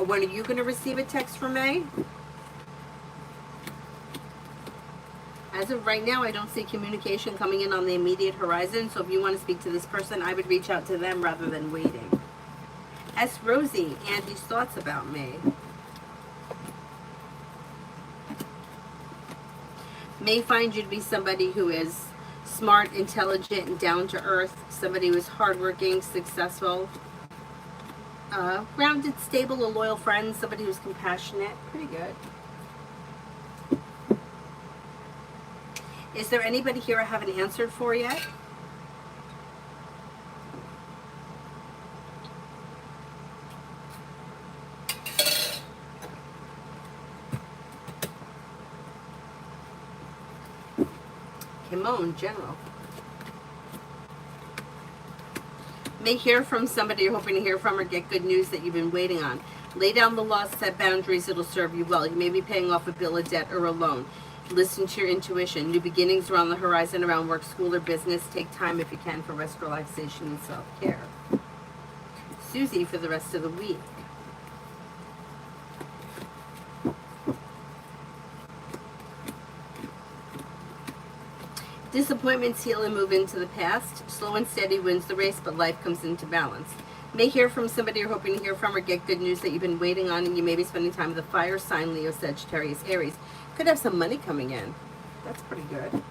When are you going to receive a text from A? As of right now, I don't see communication coming in on the immediate horizon. So if you want to speak to this person, I would reach out to them rather than waiting. S. Rosie, Andy's thoughts about me. May find you to be somebody who is smart, intelligent, and down to earth. Somebody who is hardworking, successful, grounded, stable, a loyal friend. Somebody who's compassionate. Pretty good. Is there anybody here I haven't answered for yet? Kimon, General. May hear from somebody you're hoping to hear from or get good news that you've been waiting on. Lay down the law, set boundaries, it'll serve you well. You may be paying off a bill of debt or a loan. Listen to your intuition. New beginnings are on the horizon around work, school, or business. Take time if you can for rest, relaxation, and self-care. Susie for the rest of the week. Disappointments heal and move into the past. Slow and steady wins the race, but life comes into balance. May hear from somebody you're hoping to hear from or get good news that you've been waiting on, and you may be spending time with a fire sign, Leo, Sagittarius, Aries. Could have some money coming in. That's pretty good.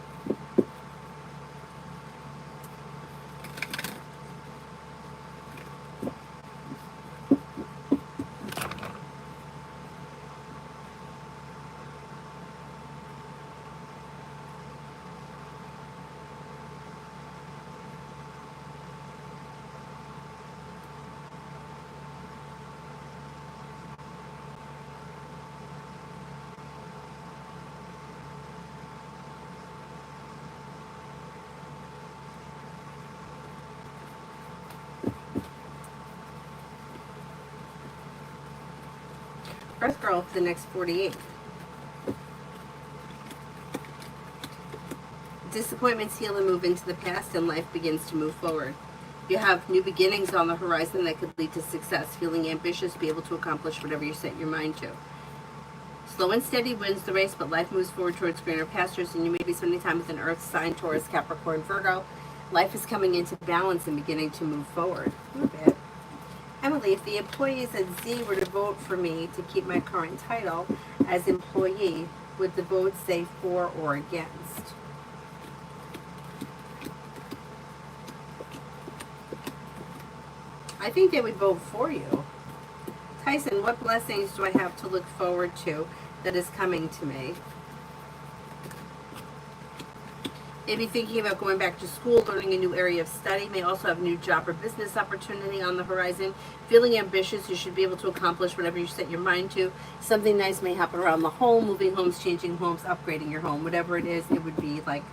Earth Girl for the next 48. Disappointments heal and move into the past, and life begins to move forward. You have new beginnings on the horizon that could lead to success. Feeling ambitious, be able to accomplish whatever you set your mind to. Slow and steady wins the race, but life moves forward towards greener pastures, and you may be spending time with an Earth sign, Taurus, Capricorn, Virgo. Life is coming into balance and beginning to move forward. Not bad. Emily, if the employees at Z were to vote for me to keep my current title as employee, would the vote say for or against? I think they would vote for you. Tyson, what blessings do I have to look forward to that is coming to me? Maybe thinking about going back to school, learning a new area of study, may also have a new job or business opportunity on the horizon. Feeling ambitious, you should be able to accomplish whatever you set your mind to. Something nice may happen around the home, moving homes, changing homes, upgrading your home. Whatever it is, it would be like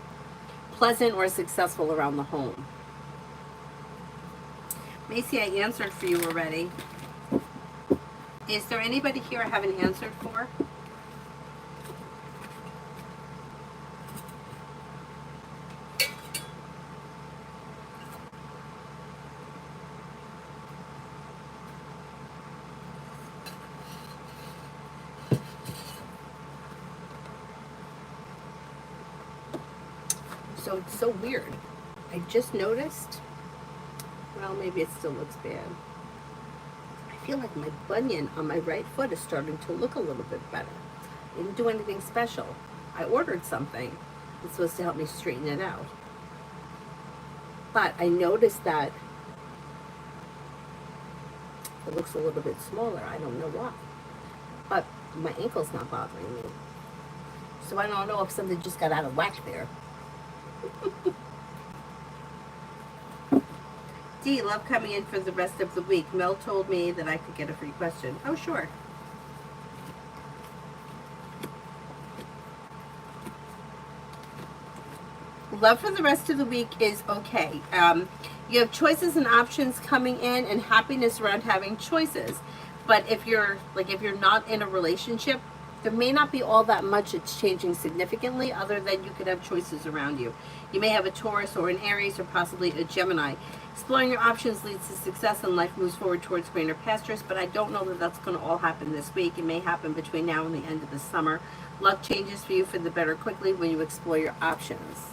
pleasant or successful around the home. Macy, I answered for you already. Is there anybody here I haven't answered for? So it's so weird. I just noticed, well, maybe it still looks bad. I feel like my bunion on my right foot is starting to look a little bit better. I didn't do anything special. I ordered something that's supposed to help me straighten it out. But I noticed that it looks a little bit smaller. I don't know why. But my ankle's not bothering me. So I don't know if something just got out of whack there. D, love coming in for the rest of the week. Mel told me that I could get a free question. Oh, sure. Love for the rest of the week is okay. You have choices and options coming in, and happiness around having choices. But if you're not in a relationship, There may not be all that much it's changing significantly, other than you could have choices around you. You may have a Taurus or an Aries or possibly a Gemini. Exploring your options leads to success and life moves forward towards greener pastures, but I don't know that that's going to all happen this week. It may happen between now and the end of the summer. Luck changes for you for the better quickly when you explore your options.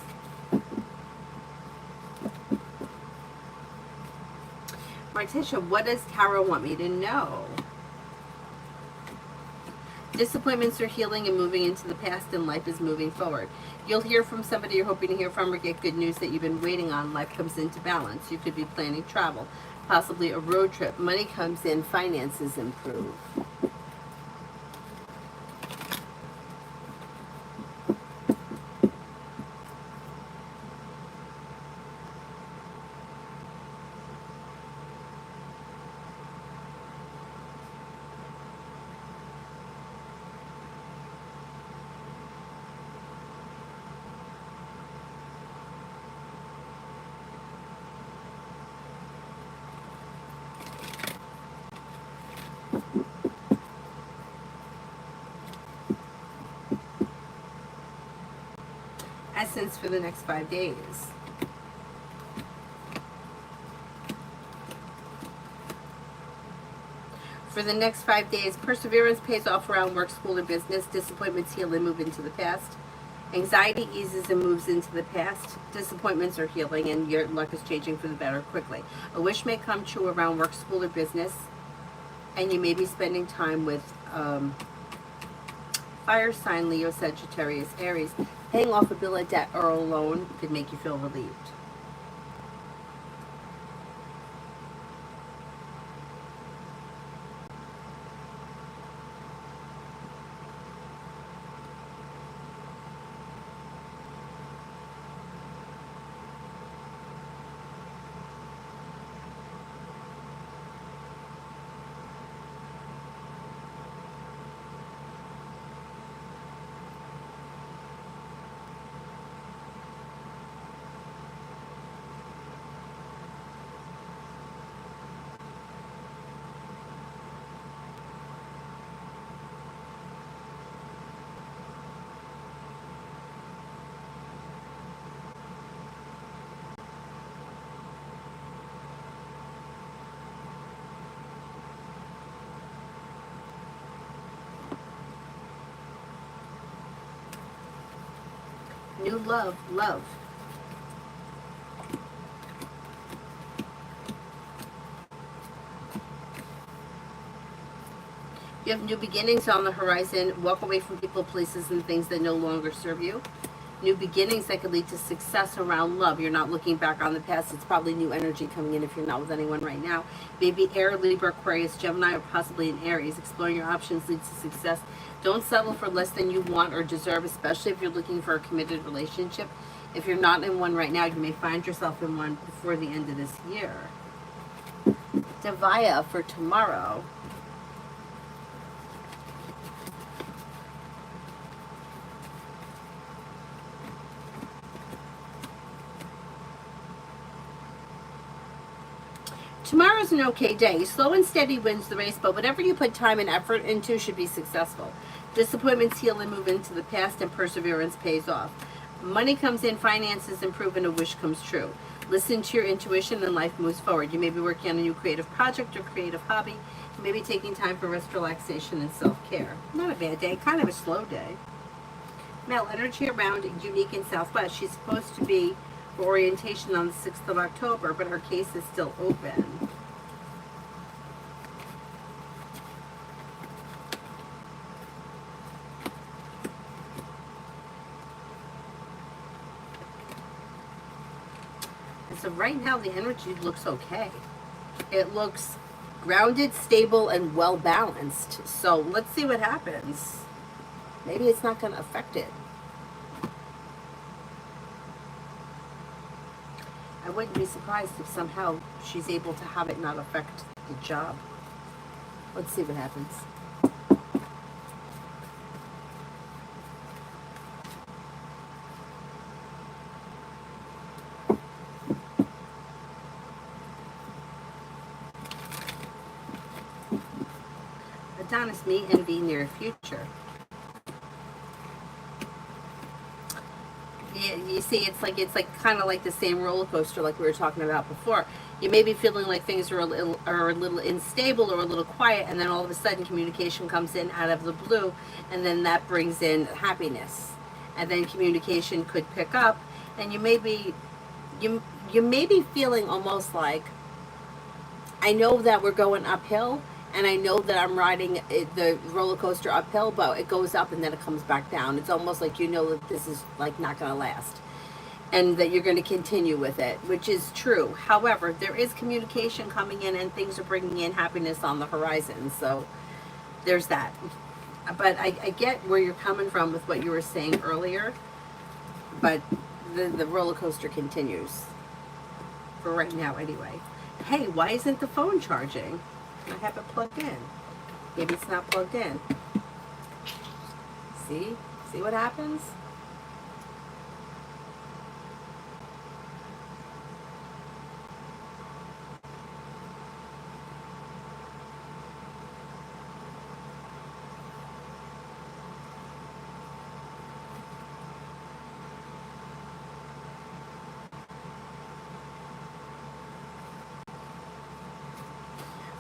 Martisha, what does Tarot want me to know? Disappointments are healing and moving into the past, and life is moving forward. You'll hear from somebody you're hoping to hear from, or get good news that you've been waiting on. Life comes into balance. You could be planning travel, possibly a road trip. Money comes in, finances improve. Essence for the next 5 days. For the next 5 days, perseverance pays off around work, school, or business. Disappointments heal and move into the past. Anxiety eases and moves into the past. Disappointments are healing and your luck is changing for the better quickly. A wish may come true around work, school, or business. And you may be spending time with fire sign, Leo, Sagittarius, Aries. Paying off a bill of debt or a loan could make you feel relieved. New love, love. You have new beginnings on the horizon. Walk away from people, places, and things that no longer serve you. New beginnings that could lead to success around love. You're not looking back on the past. It's probably new energy coming in if you're not with anyone right now. Maybe Air, Libra, Aquarius, Gemini, or possibly an Aries. Exploring your options leads to success. Don't settle for less than you want or deserve, especially if you're looking for a committed relationship. If you're not in one right now, you may find yourself in one before the end of this year. Devaya for tomorrow. Tomorrow's an okay day. Slow and steady wins the race, but whatever you put time and effort into should be successful. Disappointments heal and move into the past, and perseverance pays off. Money comes in, finances improve, and a wish comes true. Listen to your intuition and life moves forward. You may be working on a new creative project or creative hobby. You may be taking time for rest, relaxation, and self-care. Not a bad day, kind of a slow day. Mel, energy around Unique in Southwest. She's supposed to be for orientation on the 6th of October, but her case is still open. So right now the energy looks okay. It looks grounded, stable, and well balanced. So let's see what happens. Maybe it's not going to affect it. I wouldn't be surprised if somehow she's able to have it not affect the job. Let's see what happens. Adonis, me envy near future. You see, it's like kind of like the same roller coaster like we were talking about before. You may be feeling like things are a little unstable or a little quiet, and then all of a sudden communication comes in out of the blue, and then that brings in happiness, and then communication could pick up, and you may be feeling almost like, I know that we're going uphill, and I know that I'm riding the roller coaster uphill, but it goes up and then it comes back down. It's almost like you know that this is like not going to last, and that you're going to continue with it, which is true. However, there is communication coming in, and things are bringing in happiness on the horizon. So there's that. But I get where you're coming from with what you were saying earlier, but the roller coaster continues for right now anyway. Hey, why isn't the phone charging? I have it plugged in. Maybe it's not plugged in. See what happens?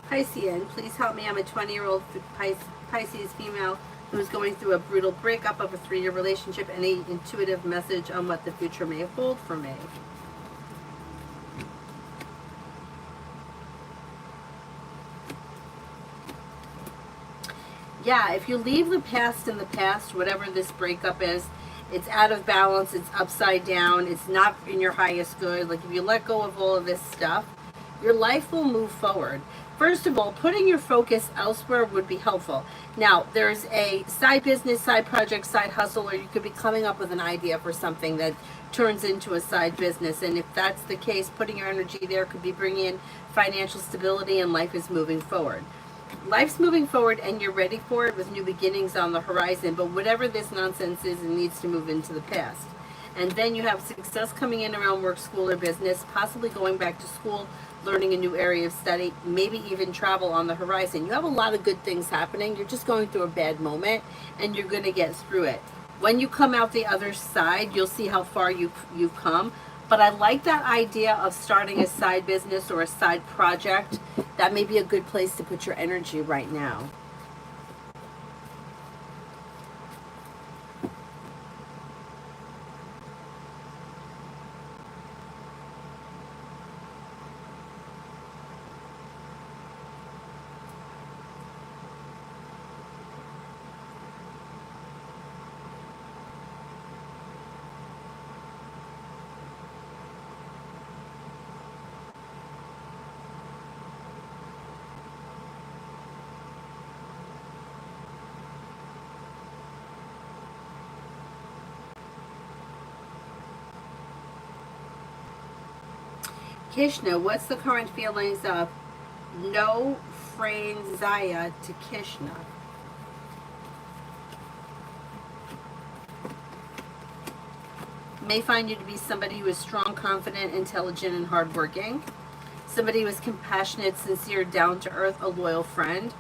Piscean, please help me. I'm a 20-year-old Pisces female who's going through a brutal breakup of a 3-year relationship. Any intuitive message on what the future may hold for me? Yeah, if you leave the past in the past, whatever this breakup is, it's out of balance, it's upside down, it's not in your highest good. Like if you let go of all of this stuff, your life will move forward. First of all, putting your focus elsewhere would be helpful. Now, there's a side business, side project, side hustle, or you could be coming up with an idea for something that turns into a side business. And if that's the case, putting your energy there could be bringing in financial stability, and life is moving forward. Life's moving forward, and you're ready for it with new beginnings on the horizon. But whatever this nonsense is, it needs to move into the past. And then you have success coming in around work, school, or business, possibly going back to school, learning a new area of study, maybe even travel on the horizon. You have a lot of good things happening. You're just going through a bad moment, and you're going to get through it. When you come out the other side, you'll see how far you've come. But I like that idea of starting a side business or a side project. That may be a good place to put your energy right now. Kishna, what's the current feelings of no Franzia to Kishna? May find you to be somebody who is strong, confident, intelligent, and hardworking. Somebody who is compassionate, sincere, down to earth, a loyal friend.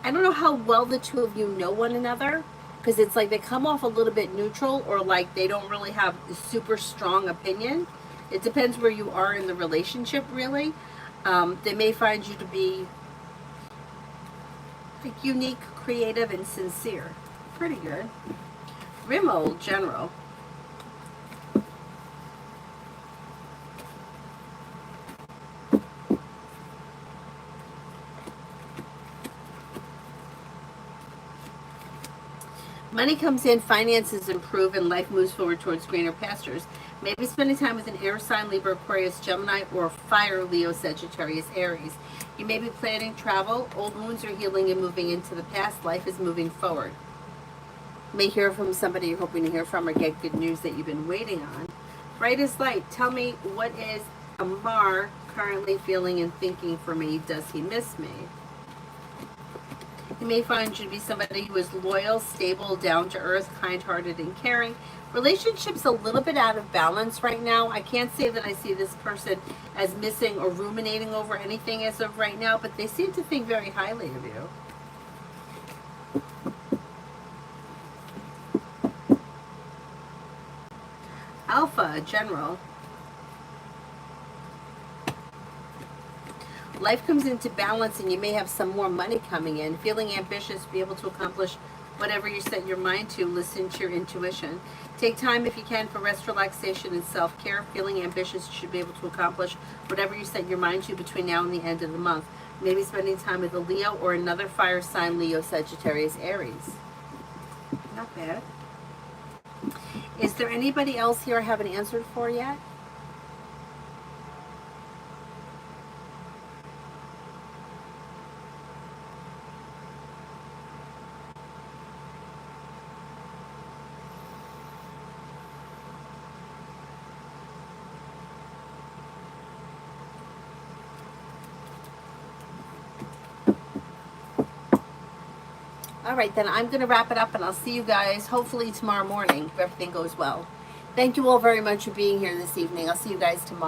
I don't know how well the two of you know one another, because it's like they come off a little bit neutral, or like they don't really have a super strong opinion. It depends where you are in the relationship, really. They may find you to be like unique, creative, and sincere. Pretty good. Rimmel, general. Money comes in, finances improve, and life moves forward towards greener pastures. Maybe spending time with an air sign, Libra, Aquarius, Gemini, or fire, Leo, Sagittarius, Aries. You may be planning travel. Old wounds are healing and moving into the past. Life is moving forward. You may hear from somebody you're hoping to hear from, or get good news that you've been waiting on. Brightest light, tell me, what is Amar currently feeling and thinking for me? Does he miss me? You may find you to be somebody who is loyal, stable, down to earth, kind-hearted, and caring. Relationship's a little bit out of balance right now. I can't say that I see this person as missing or ruminating over anything as of right now, but they seem to think very highly of you. Alpha, general. Life comes into balance and you may have some more money coming in. Feeling ambitious, be able to accomplish whatever you set your mind to. Listen to your intuition. Take time if you can for rest, relaxation, and self-care. Feeling ambitious, you should be able to accomplish whatever you set your mind to between now and the end of the month. Maybe spending time with a Leo or another fire sign, Leo, Sagittarius, Aries. Not bad. Is there anybody else here I haven't answered for yet? All right, then I'm going to wrap it up, and I'll see you guys hopefully tomorrow morning if everything goes well. Thank you all very much for being here this evening. I'll see you guys tomorrow.